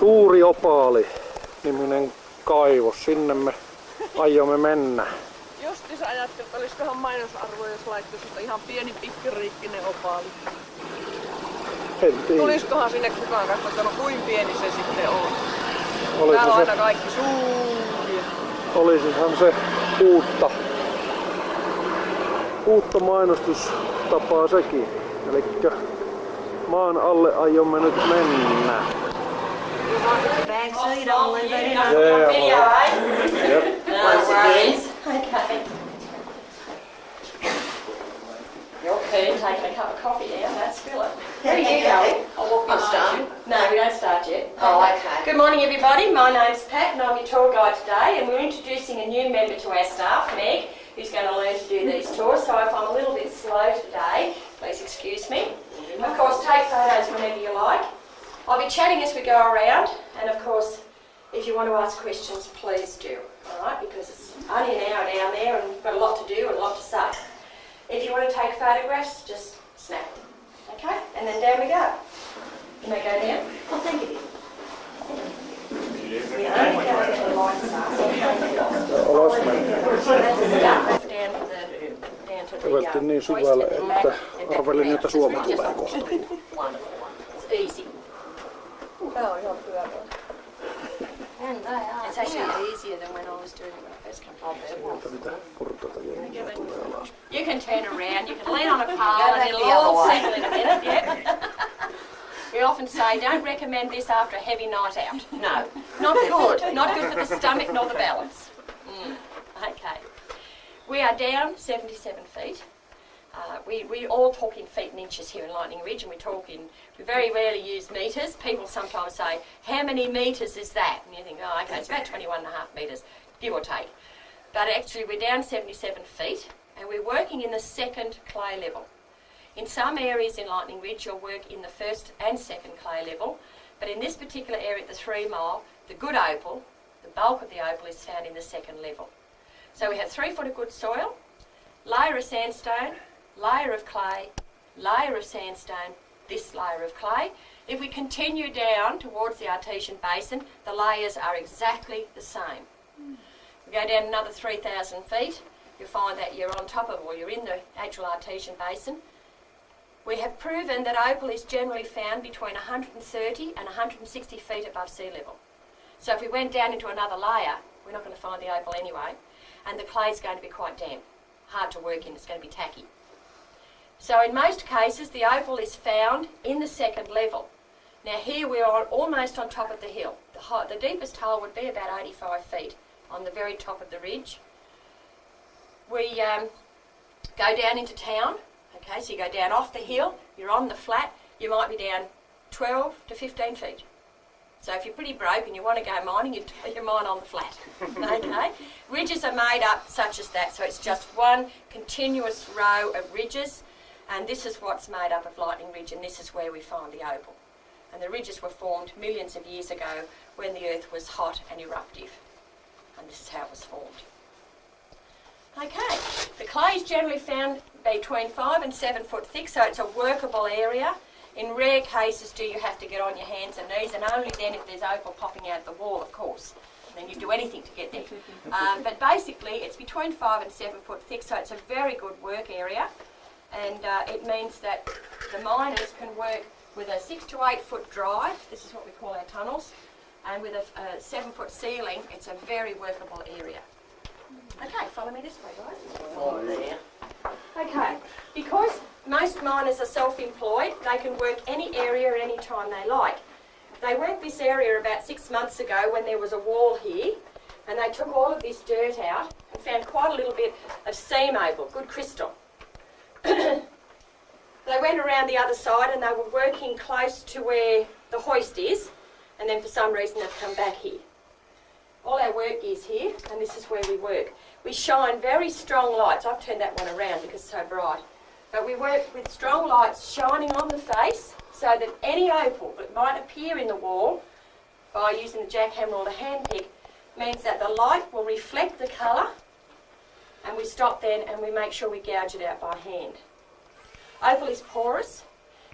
Suuri Opaali-niminen kaivos. Sinne me aiomme mennä. Joskus ajattelin, että olisikohan mainosarvoa, jos laittaisi ihan pieni pikkiriikkinen opaali. Tulisikohan sinne kukaan katsoa, kuin pieni se sitten on. Täällä on aina kaikki suuria. Olisihan se uutta mainostustapaa sekin. Elikkä maan alle aiomme nyt mennä. Back so you don't leave it in our video, eh? Yep. Once again. Okay. Your turn taking a cup of coffee down, don't spill it. Where are you going? I'll walk behind you. No, we don't start yet. Oh, okay. Good morning everybody, my name's Pat and I'm your tour guide today and we're introducing a new member to our staff, Meg, who's going to learn to do these tours. So if I'm a little bit slow today, please excuse me. Of course, take photos whenever you like. I'll be chatting as we go around and of course if you want to ask questions please do, alright, because it's only an hour down there and we've got a lot to do and a lot to say. If you want to take photographs, just snap them, okay? And then down we go. You may go down. Oh, thank you. We only go to the light start. Käveltiin niin syvälle, että arvelin, että Suomi tulee kohta. It's easy. Tää on ihan pyörä. It's actually easier than when I was doing it when I first came up. You can turn around, you can lean on a pole and it'll all settle in a minute, yeah? We often say don't recommend this after a heavy night out. No, not good. Not good for the stomach nor the balance. Okay. We are down 77 feet. We all talk in feet and inches here in Lightning Ridge and we very rarely use metres. People sometimes say, how many metres is that? And you think, oh okay, it's about 21.5 metres, give or take. But actually we're down 77 feet and we're working in the second clay level. In some areas in Lightning Ridge you'll work in the first and second clay level, but in this particular area at the 3 mile, the good opal, the bulk of the opal is found in the second level. So we have 3 foot of good soil, layer of sandstone, layer of clay, layer of sandstone, this layer of clay. If we continue down towards the artesian basin, the layers are exactly the same. We go down another 3,000 feet, you'll find that you're on top of, or you're in the actual artesian basin. We have proven that opal is generally found between 130 and 160 feet above sea level. So if we went down into another layer, we're not going to find the opal anyway, and the clay is going to be quite damp, hard to work in, it's going to be tacky. So in most cases the opal is found in the second level. Now here we are almost on top of the hill. The deepest hole would be about 85 feet on the very top of the ridge. We go down into town, okay, so you go down off the hill, you're on the flat, you might be down 12 to 15 feet. So if you're pretty broke and you want to go mining, you take your mine on the flat, okay? Ridges are made up such as that, so it's just one continuous row of ridges, and this is what's made up of Lightning Ridge, and this is where we find the opal. And the ridges were formed millions of years ago when the earth was hot and eruptive, and this is how it was formed. Okay, the clay is generally found between 5 and 7 foot thick, so it's a workable area. In rare cases do you have to get on your hands and knees, and only then if there's opal popping out the wall, of course. Then you do anything to get there. But basically it's between 5 and 7 foot thick, so it's a very good work area, and it means that the miners can work with a 6 to 8 foot drive, this is what we call our tunnels, and with a 7 foot ceiling, it's a very workable area. Okay, follow me this way, guys. Follow there. Okay, because most miners are self-employed, they can work any area at any time they like. They worked this area about 6 months ago when there was a wall here, and they took all of this dirt out and found quite a little bit of seam opal, good crystal. They went around the other side and they were working close to where the hoist is, and then for some reason they've come back here. All our work is here, and this is where we work. We shine very strong lights. I've turned that one around because it's so bright. But we work with strong lights shining on the face so that any opal that might appear in the wall by using the jackhammer or the handpick means that the light will reflect the colour, and we stop then and we make sure we gouge it out by hand. Opal is porous,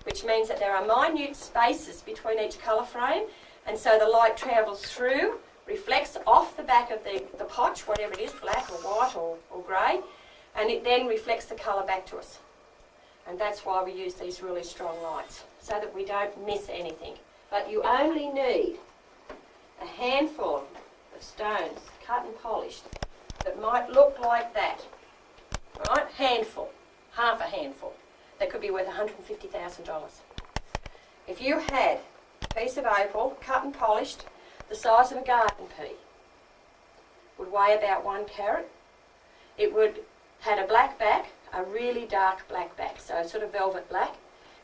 which means that there are minute spaces between each colour frame, and so the light travels through, reflects off the back of the potch, whatever it is, black or white or grey, and it then reflects the colour back to us. And that's why we use these really strong lights, so that we don't miss anything. But you only need a handful of stones, cut and polished, that might look like that, right? Handful, half a handful, that could be worth $150,000. If you had a piece of opal, cut and polished, the size of a garden pea, would weigh about 1 carat. It would had a black back, a really dark black back, so sort of velvet black,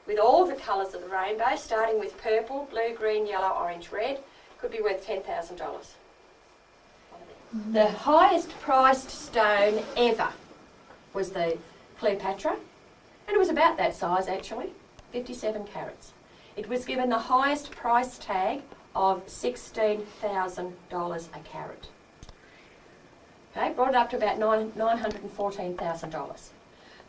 with all the colours of the rainbow, starting with purple, blue, green, yellow, orange, red, could be worth $10,000. The highest priced stone ever was the Cleopatra, and it was about that size actually, 57 carats. It was given the highest price tag of $16,000 a carat. Okay, brought it up to about $914,000.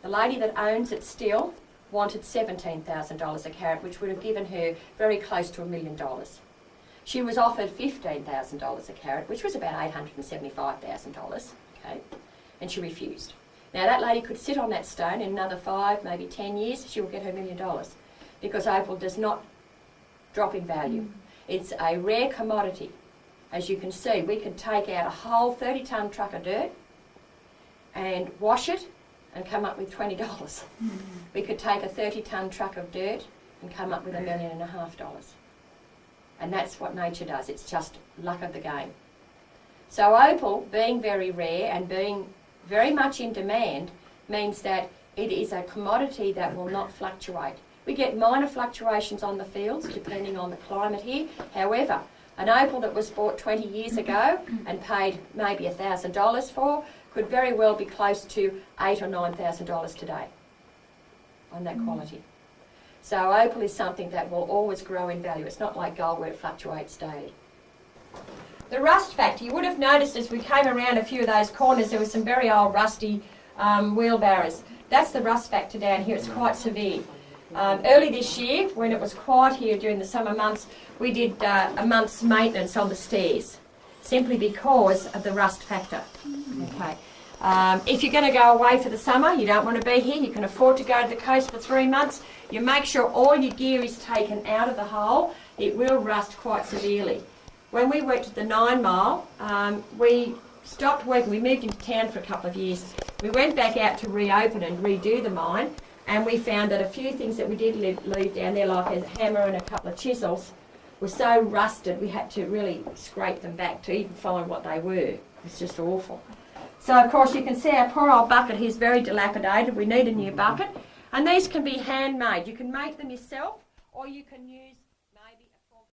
The lady that owns it still wanted $17,000 a carat, which would have given her very close to $1 million. She was offered $15,000 a carat, which was about $875,000, okay, and she refused. Now that lady could sit on that stone in another 5, maybe 10 years, she will get her $1 million, because opal does not drop in value. It's a rare commodity. As you can see, we could take out a whole 30-tonne truck of dirt and wash it and come up with $20. We could take a 30-tonne truck of dirt and come up with $1.5 million. And that's what nature does. It's just luck of the game. So opal, being very rare and being very much in demand, means that it is a commodity that will not fluctuate. We get minor fluctuations on the fields depending on the climate here. However, an opal that was bought 20 years ago and paid maybe $1,000 for could very well be close to $8,000 or $9,000 today on that quality. So opal is something that will always grow in value. It's not like gold where it fluctuates daily. The rust factor, you would have noticed as we came around a few of those corners there were some very old rusty wheelbarrows. That's the rust factor down here. It's quite severe. Early this year, when it was quiet here during the summer months, we did a month's maintenance on the stairs, simply because of the rust factor. Okay. If you're going to go away for the summer, you don't want to be here, you can afford to go to the coast for 3 months, you make sure all your gear is taken out of the hole. It will rust quite severely. When we worked at the 9 Mile, we stopped working. We moved into town for a couple of years. We went back out to reopen and redo the mine, and we found that a few things that we did leave down there, like a hammer and a couple of chisels, were so rusted we had to really scrape them back to even find what they were. It was just awful. So of course you can see our poor old bucket here is very dilapidated. We need a new bucket, and these can be handmade. You can make them yourself, or you can use